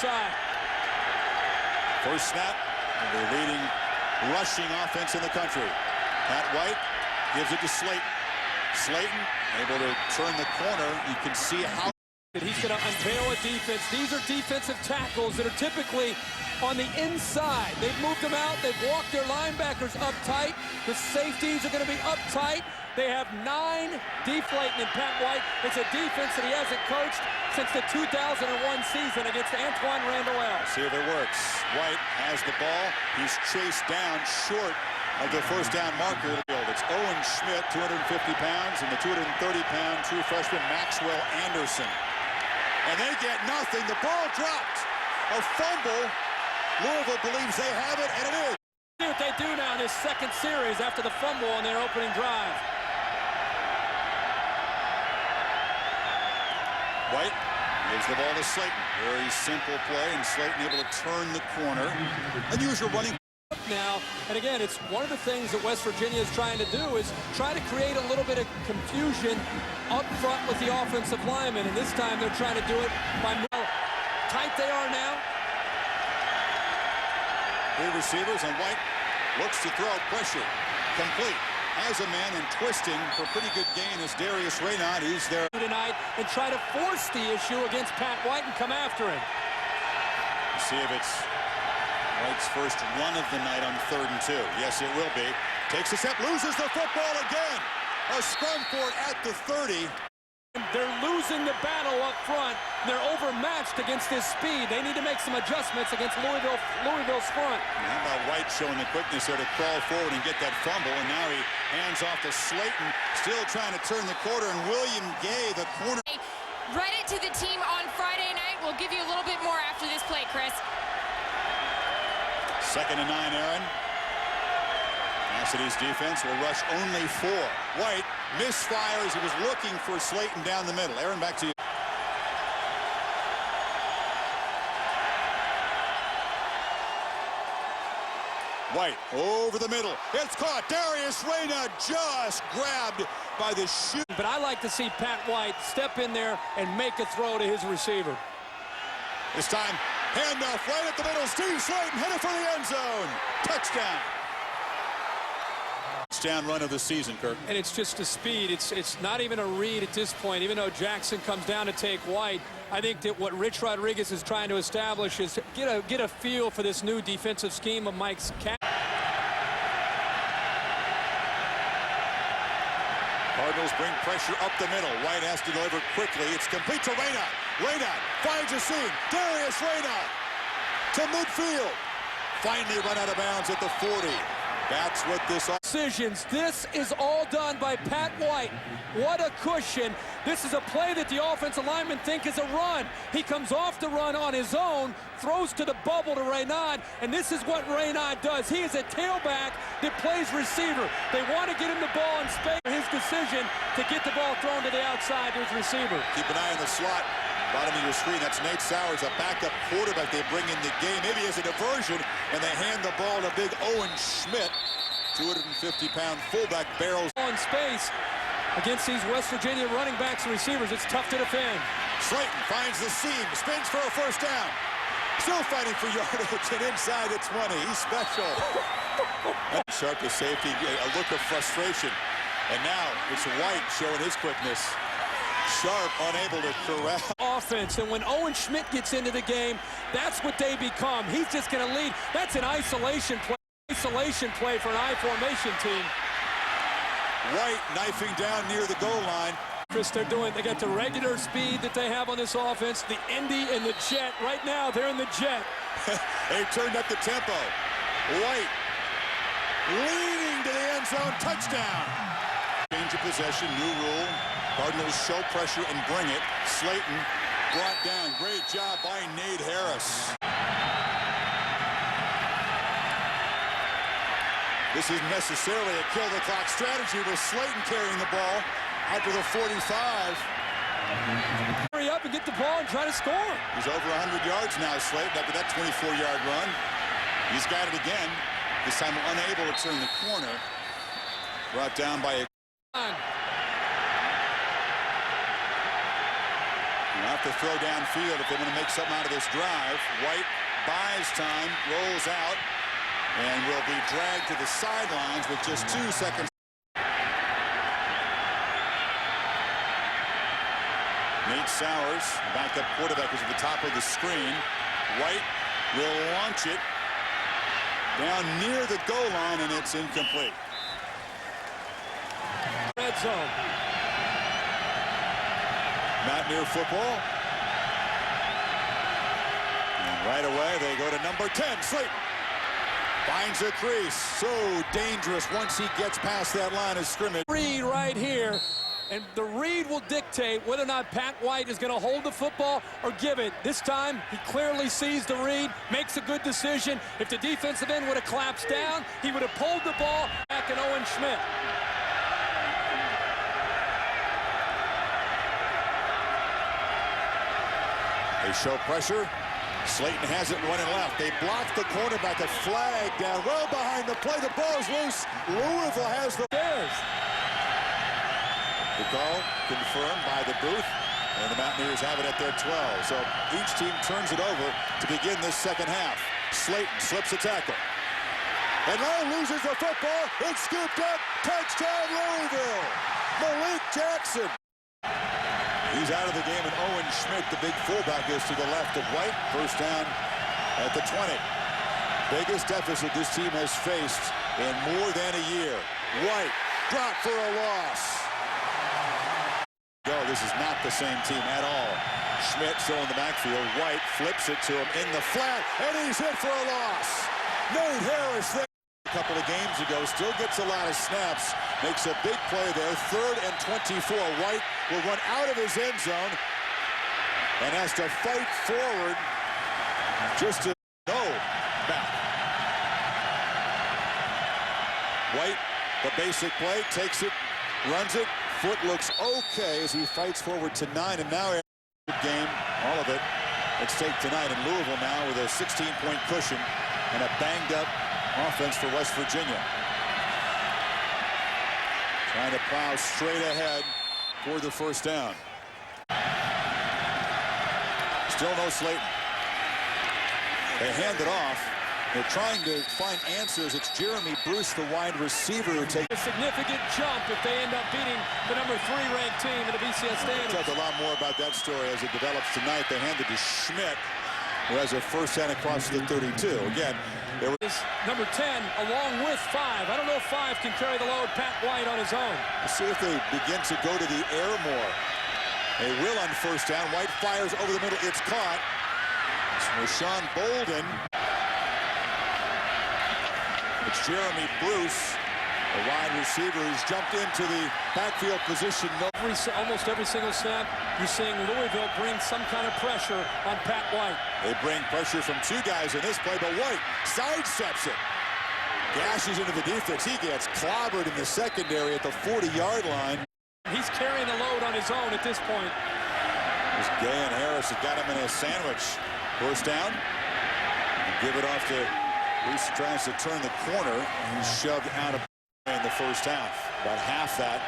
side. First snap, the leading rushing offense in the country. Pat White gives it to Slayton. Slayton able to turn the corner. You can see how he's going to unveil a defense. These are defensive tackles that are typically on the inside. They've moved them out. They've walked their linebackers up tight. The safeties are going to be up tight. They have 9 deflating in Pat White. It's a defense that he hasn't coached since the 2001 season against Antoine Randall. See if it works. White has the ball. He's chased down short of the first down marker. It's Owen Schmidt, 250 pounds, and the 230-pound true freshman Maxwell Anderson. And they get nothing. The ball dropped. A fumble. Louisville believes they have it, and it is. See what they do now in this second series after the fumble on their opening drive. White gives the ball to Slayton. Very simple play, and Slayton able to turn the corner. Unusual running. Now, and again, it's one of the things that West Virginia is trying to do is try to create a little bit of confusion up front with the offensive linemen, and this time they're trying to do it by how tight they are now. 3 receivers, and White looks to throw. Pressure complete. Has a man and twisting for pretty good gain is Darius Raynaud. He's there tonight and try to force the issue against Pat White and come after him. See if it's White's first run of the night on 3rd and 2. Yes, it will be. Takes a step, loses the football again. A scrum for it at the 30. They're losing the battle up front. They're overmatched against this speed. They need to make some adjustments against Louisville's front. How about White showing the quickness there to crawl forward and get that fumble, and now he hands off to Slayton, still trying to turn the corner, and William Gay, the corner. Read it to the team on Friday night. We'll give you a little bit more after this play, Chris. 2nd and 9, Aaron. Cassidy's defense will rush only 4. White misfires. He was looking for Slayton down the middle. Aaron, back to you. White over the middle. It's caught. Darius Raynaud just grabbed by the shoe. But I like to see Pat White step in there and make a throw to his receiver. This time, handoff right at the middle. Steve Slayton headed for the end zone. Touchdown. Touchdown run of the season, Kirk. And it's just a speed. It's not even a read at this point. Even though Jackson comes down to take White, I think that what Rich Rodriguez is trying to establish is get a feel for this new defensive scheme of Mike's cat. Cardinals bring pressure up the middle. White has to deliver quickly. It's complete to Raynaud. Raynaud finds a seam. Darius Raynaud to midfield. Finally run out of bounds at the 40. That's what this decisions. This is all done by Pat White. What a cushion. This is a play that the offensive linemen think is a run. He comes off the run on his own, throws to the bubble to Raynaud, and this is what Raynaud does. He is a tailback that plays receiver. They want to get him the ball in space. His decision to get the ball thrown to the outside to his receiver. Keep an eye on the slot. Bottom of your screen, that's Nate Sowers, a backup quarterback they bring in the game. Maybe as a diversion, and they hand the ball to big Owen Schmidt. 250-pound fullback barrels. On space against these West Virginia running backs and receivers. It's tough to defend. Slayton finds the seam, spins for a first down. Still fighting for yardage, and inside it's 20. He's special. Sharp to safety, a look of frustration. And now it's White showing his quickness. Sharp unable to corral offense, and when Owen Schmidt gets into the game, that's what they become. He's just going to lead. That's an isolation play. Isolation play for an I formation team. White knifing down near the goal line. Chris, they got the regular speed that they have on this offense, the Indy and the jet. Right now, they're in the jet. They've turned up the tempo. White leading to the end zone, touchdown. Change of possession, new rule. Cardinals show pressure and bring it. Slayton brought down. Great job by Nate Harris. This is necessarily a kill-the-clock strategy with Slayton carrying the ball out to the 45. Hurry up and get the ball and try to score. He's over 100 yards now, Slayton, after that 24-yard run. He's got it again. This time unable to turn the corner. Brought down by a... They'll have to throw downfield if they want to make something out of this drive. White buys time, rolls out, and will be dragged to the sidelines with just 2 seconds. Nate Sowers, backup quarterback, is at the top of the screen. White will launch it down near the goal line, and it's incomplete. Red zone. Mountaineer football. And right away, they go to number 10, Slayton. Finds a crease. So dangerous once he gets past that line of scrimmage. Read right here. And the read will dictate whether or not Pat White is going to hold the football or give it. This time, he clearly sees the read, makes a good decision. If the defensive end would have collapsed down, he would have pulled the ball back in Owen Schmidt. They show pressure. Slayton has it running left. They block the cornerback. A flag down well behind the play. The ball's loose. Louisville has the... The call confirmed by the booth, and the Mountaineers have it at their 12. So each team turns it over to begin this second half. Slayton slips a tackle. And now loses the football. It's scooped up. Touchdown, Louisville. Malik Jackson. He's out of the game, and Owen Schmidt, the big fullback, is to the left of White. First down at the 20. Biggest deficit this team has faced in more than a year. White dropped for a loss. This is not the same team at all. Schmidt still in the backfield. White flips it to him in the flat, and he's hit for a loss. Nate Harris there. A couple of games ago, still gets a lot of snaps. Makes a big play there. 3rd and 24. White will run out of his end zone and has to fight forward just to go back. White, the basic play, takes it, runs it. Foot looks okay as he fights forward to 9, and now game, all of it at stake tonight in Louisville now with a 16-point cushion and a banged-up offense for West Virginia. Trying to plow straight ahead for the first down. Still no Slayton. They hand it off. They're trying to find answers. It's Jeremy Bruce, the wide receiver, who takes a significant jump if they end up beating the number 3 ranked team in the BCS standings. We'll talk a lot more about that story as it develops tonight. They hand it to Schmidt, who has a first down across the 32. Again, there was number 10 along with 5. I don't know if 5 can carry the load. Pat White on his own. Let's see if they begin to go to the air more. They will on first down. White fires over the middle. It's caught. It's Rashawn Bolden. It's Jeremy Bruce, a wide receiver who's jumped into the backfield position. Almost every single snap, you're seeing Louisville bring some kind of pressure on Pat White. They bring pressure from 2 guys in this play, but White sidesteps it. Gashes into the defense. He gets clobbered in the secondary at the 40-yard line. He's carrying the load on his own at this point. There's Gay and Harris that got him in a sandwich. First down. Give it off to... Bruce tries to turn the corner. He's shoved out of in the first half. About half that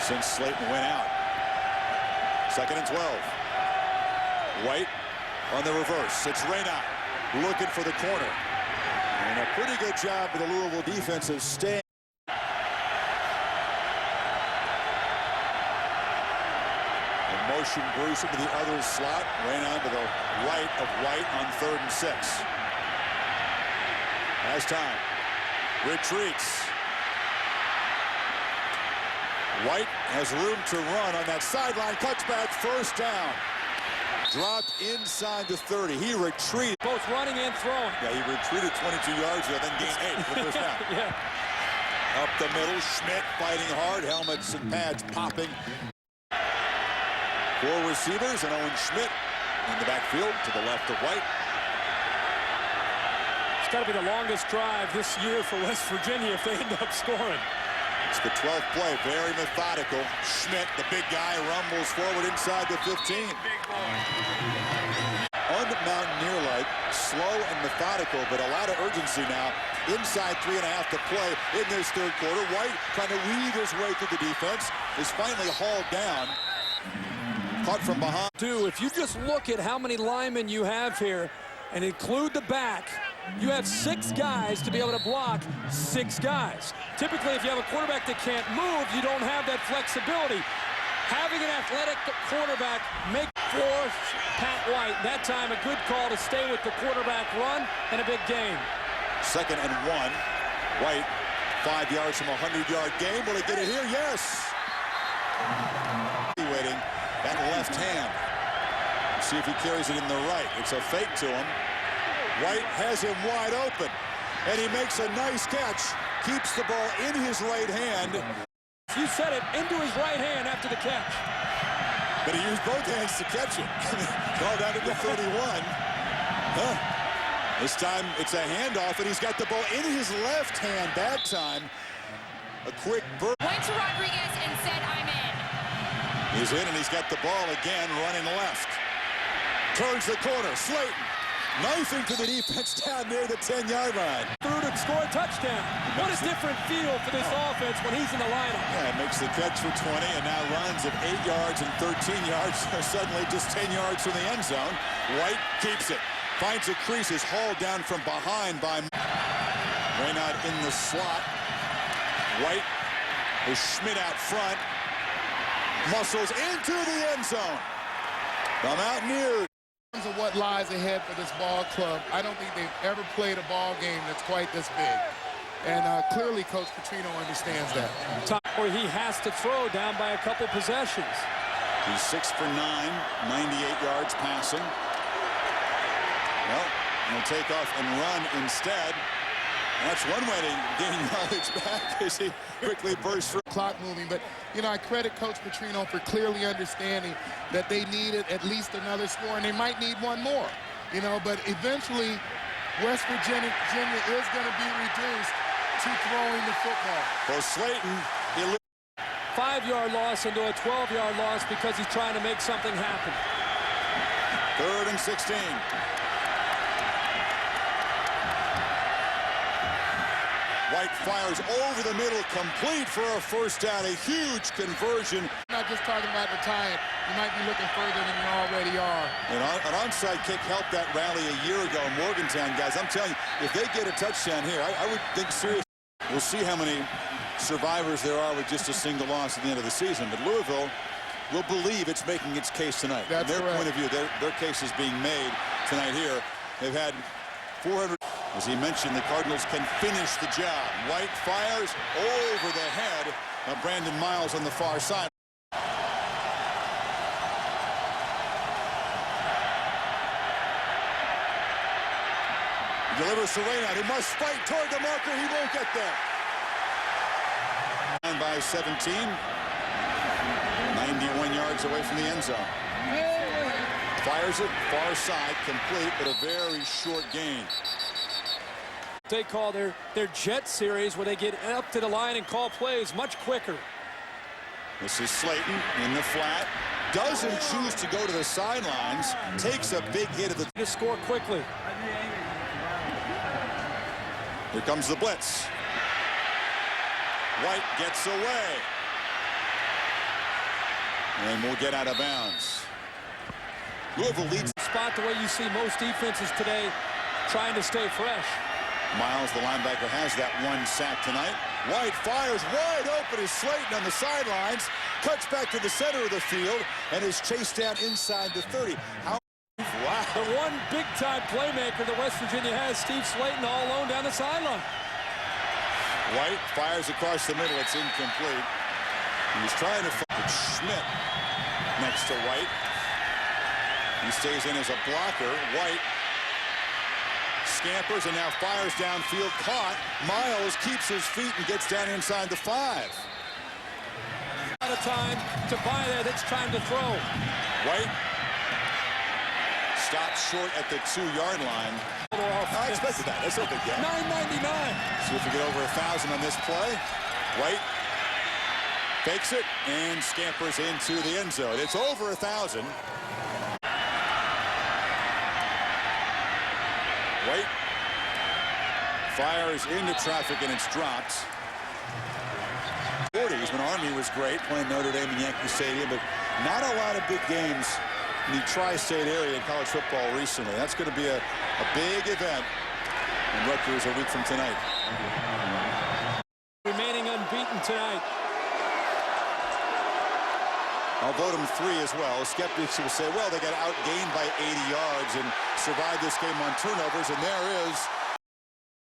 since Slayton went out. 2nd and 12. White on the reverse. It's Reyna looking for the corner. And a pretty good job with the Louisville defense of staying. And motion Bruce into the other slot. Reyna to the right of White on 3rd and 6. Has time. Retreats. White has room to run on that sideline. Cuts back. First down. Dropped inside the 30. He retreated. Both running and throwing. Yeah, he retreated 22 yards there, then gained 8 for the first down. Yeah. Up the middle. Schmidt fighting hard. Helmets and pads popping. 4 receivers and Owen Schmidt in the backfield to the left of White. It's got to be the longest drive this year for West Virginia if they end up scoring. It's the 12th play, very methodical. Schmidt, the big guy, rumbles forward inside the 15. Un-Mountaineer-like, slow and methodical, but a lot of urgency now. Inside 3.5 to play in this 3rd quarter. White trying to weave his way through the defense is finally hauled down. caught from behind. If you just look at how many linemen you have here and include the back, you have 6 guys to be able to block 6 guys. Typically, if you have a quarterback that can't move, you don't have that flexibility. Having an athletic quarterback make for Pat White. That time, a good call to stay with the quarterback run and a big gain. 2nd and 1. White, 5 yards from a 100-yard game. Will he get it here? Yes. Waiting that left hand. See if he carries it in the right. It's a fake to him. White has him wide open, and he makes a nice catch. Keeps the ball in his right hand. You said it, into his right hand after the catch. But he used both hands to catch it. Called down to the 31. This time it's a handoff, and he's got the ball in his left hand that time. A quick burst. Went to Rodriguez and said, I'm in. He's in, and he's got the ball again, running left. Turns the corner. Slayton knifing to the defense down near the 10-yard line. Through to score a touchdown. What a different feel for this offense when he's in the lineup. Yeah, makes the catch for 20, and now runs of 8 yards and 13 yards. Suddenly just 10 yards from the end zone. White keeps it. Finds a crease, is hauled down from behind by Raynaud in the slot. White with Schmidt out front. Muscles into the end zone. The Mountaineers. In terms of what lies ahead for this ball club, I don't think they've ever played a ball game that's quite this big. And clearly Coach Petrino understands that. Where he has to throw down by a couple possessions. He's 6 for 9, 98 yards passing. Well, he'll take off and run instead. That's one way to gain knowledge back as he quickly bursts through. Clock moving, but, you know, I credit Coach Petrino for clearly understanding that they needed at least another score, and they might need one more, you know, but eventually West Virginia is going to be reduced to throwing the football. For Slayton, 5-yard loss into a 12-yard loss because he's trying to make something happen. 3rd and 16. White fires over the middle, complete for a first down. A huge conversion. Not just talking about the tie-in. You might be looking further than you already are. And an onside kick helped that rally a year ago in Morgantown, guys. I'm telling you, if they get a touchdown here, I would think seriously. We'll see how many survivors there are with just a single loss at the end of the season. But Louisville will believe it's making its case tonight. That's From their correct. point of view, their case is being made tonight here. They've had 400. As he mentioned, the Cardinals can finish the job. White fires over the head of Brandon Miles on the far side. He delivers to Raynaud, who must fight toward the marker. He won't get there. Down by 17. 91 yards away from the end zone. Fires it far side, complete, but a very short gain. They call their jet series where they get up to the line and call plays much quicker. This is Slayton in the flat. Doesn't choose to go to the sidelines. Takes a big hit at the... To score quickly. Here comes the blitz. White gets away. And will get out of bounds. Louisville leads. Spot the way you see most defenses today trying to stay fresh. Miles, the linebacker, has that one sack tonight. White fires wide open as Slayton on the sidelines. Cuts back to the center of the field and is chased down inside the 30. Wow. The one big-time playmaker that West Virginia has, Steve Slayton, all alone down the sideline. White fires across the middle. It's incomplete. He's trying to find Schmidt next to White. He stays in as a blocker. White scampers and now fires downfield. Caught. Miles keeps his feet and gets down inside the 5. Out of time to buy that. It's time to throw. White stops short at the 2-yard line. I expected that. That's no big deal. 999. See if we get over 1,000 on this play. White fakes it and scampers into the end zone. It's over 1,000. White fires into traffic and it's dropped. 40s when Army was great playing Notre Dame in Yankee Stadium, but Not a lot of big games in the tri-state area in college football recently. That's going to be a big event in Rutgers a week from tonight. Remaining unbeaten tonight. I'll vote him 3 as well. Skeptics will say, well, they got outgained by 80 yards and survived this game on turnovers, and there is